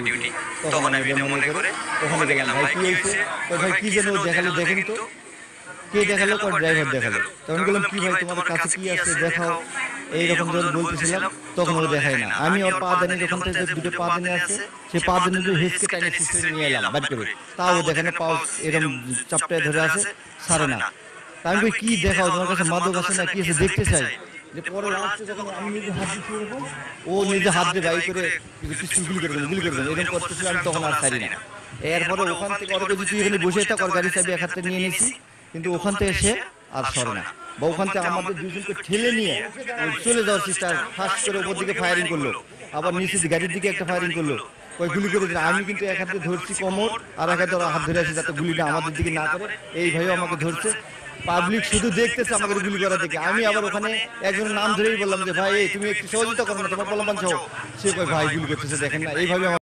Duty. তখন আমি এটা মনে করে ওখানে গেলাম, ভাই কি হয়েছে? ভাই কি যেন দেখালো, দেখেন তো কে দেখালো, ড্রাইভার দেখালো। তখন বললাম কি ভাই তোমাদের কাছে কি আছে দেখাও, এইরকম যখন বলতেছিলাম তখন ও দেখায় না। আমি ওর পা দানি যখন থেকে দুটো পা দানি আছে, সে পা দানি হেসকে টাইনে সিস্টেম নিয়ে এলাম বাড়ি করে, তাও দেখেন পাও এরকম চাপটায় ধরে আছে, ছাড়ে না। তা আমি কি দেখাও, তোমার কাছে মাদক আছে না কি আছে দেখতে চাই। যে পরে লাস্টে যখন আমি নিজে হাত দিচ্ছি এরকম, ও নিজে হাত দিয়ে বাই করে পিস্তল গুলি করে দেন এরকম করতেছিল, আমি তখন আর ছাড়ি না। এরপরে ওখান থেকে ওর যদি তুই এখানে বসে থাক, ওর গাড়ি চাবি এক হাতে নিয়ে নিয়েছি, কিন্তু ওখান থেকে সে আর সরে না। বা ওখান থেকে আমাদের দুজনকে ঠেলে নিয়ে চলে যাওয়ার চেষ্টা, ফার্স্ট করে উপর দিকে ফায়ারিং করলো, আবার নিচে গাড়ির দিকে একটা ফায়ারিং করলো, ওই গুলি করে দিল। আমি কিন্তু এক হাতে ধরছি কোমর, আর এক হাতে হাত ধরে আছি যাতে গুলিটা আমাদের দিকে না করে, এইভাবে আমাকে ধরছে। পাবলিক শুধু দেখতেছে আমাকে গুলি করা দেখে। আমি আবার ওখানে একজনের নাম ধরেই বললাম যে ভাই তুমি একটু সহযোগিতা করো না, তোমার পোলাপান সহ। সে কয় ভাই গুলি করতেছে দেখেন না, এইভাবে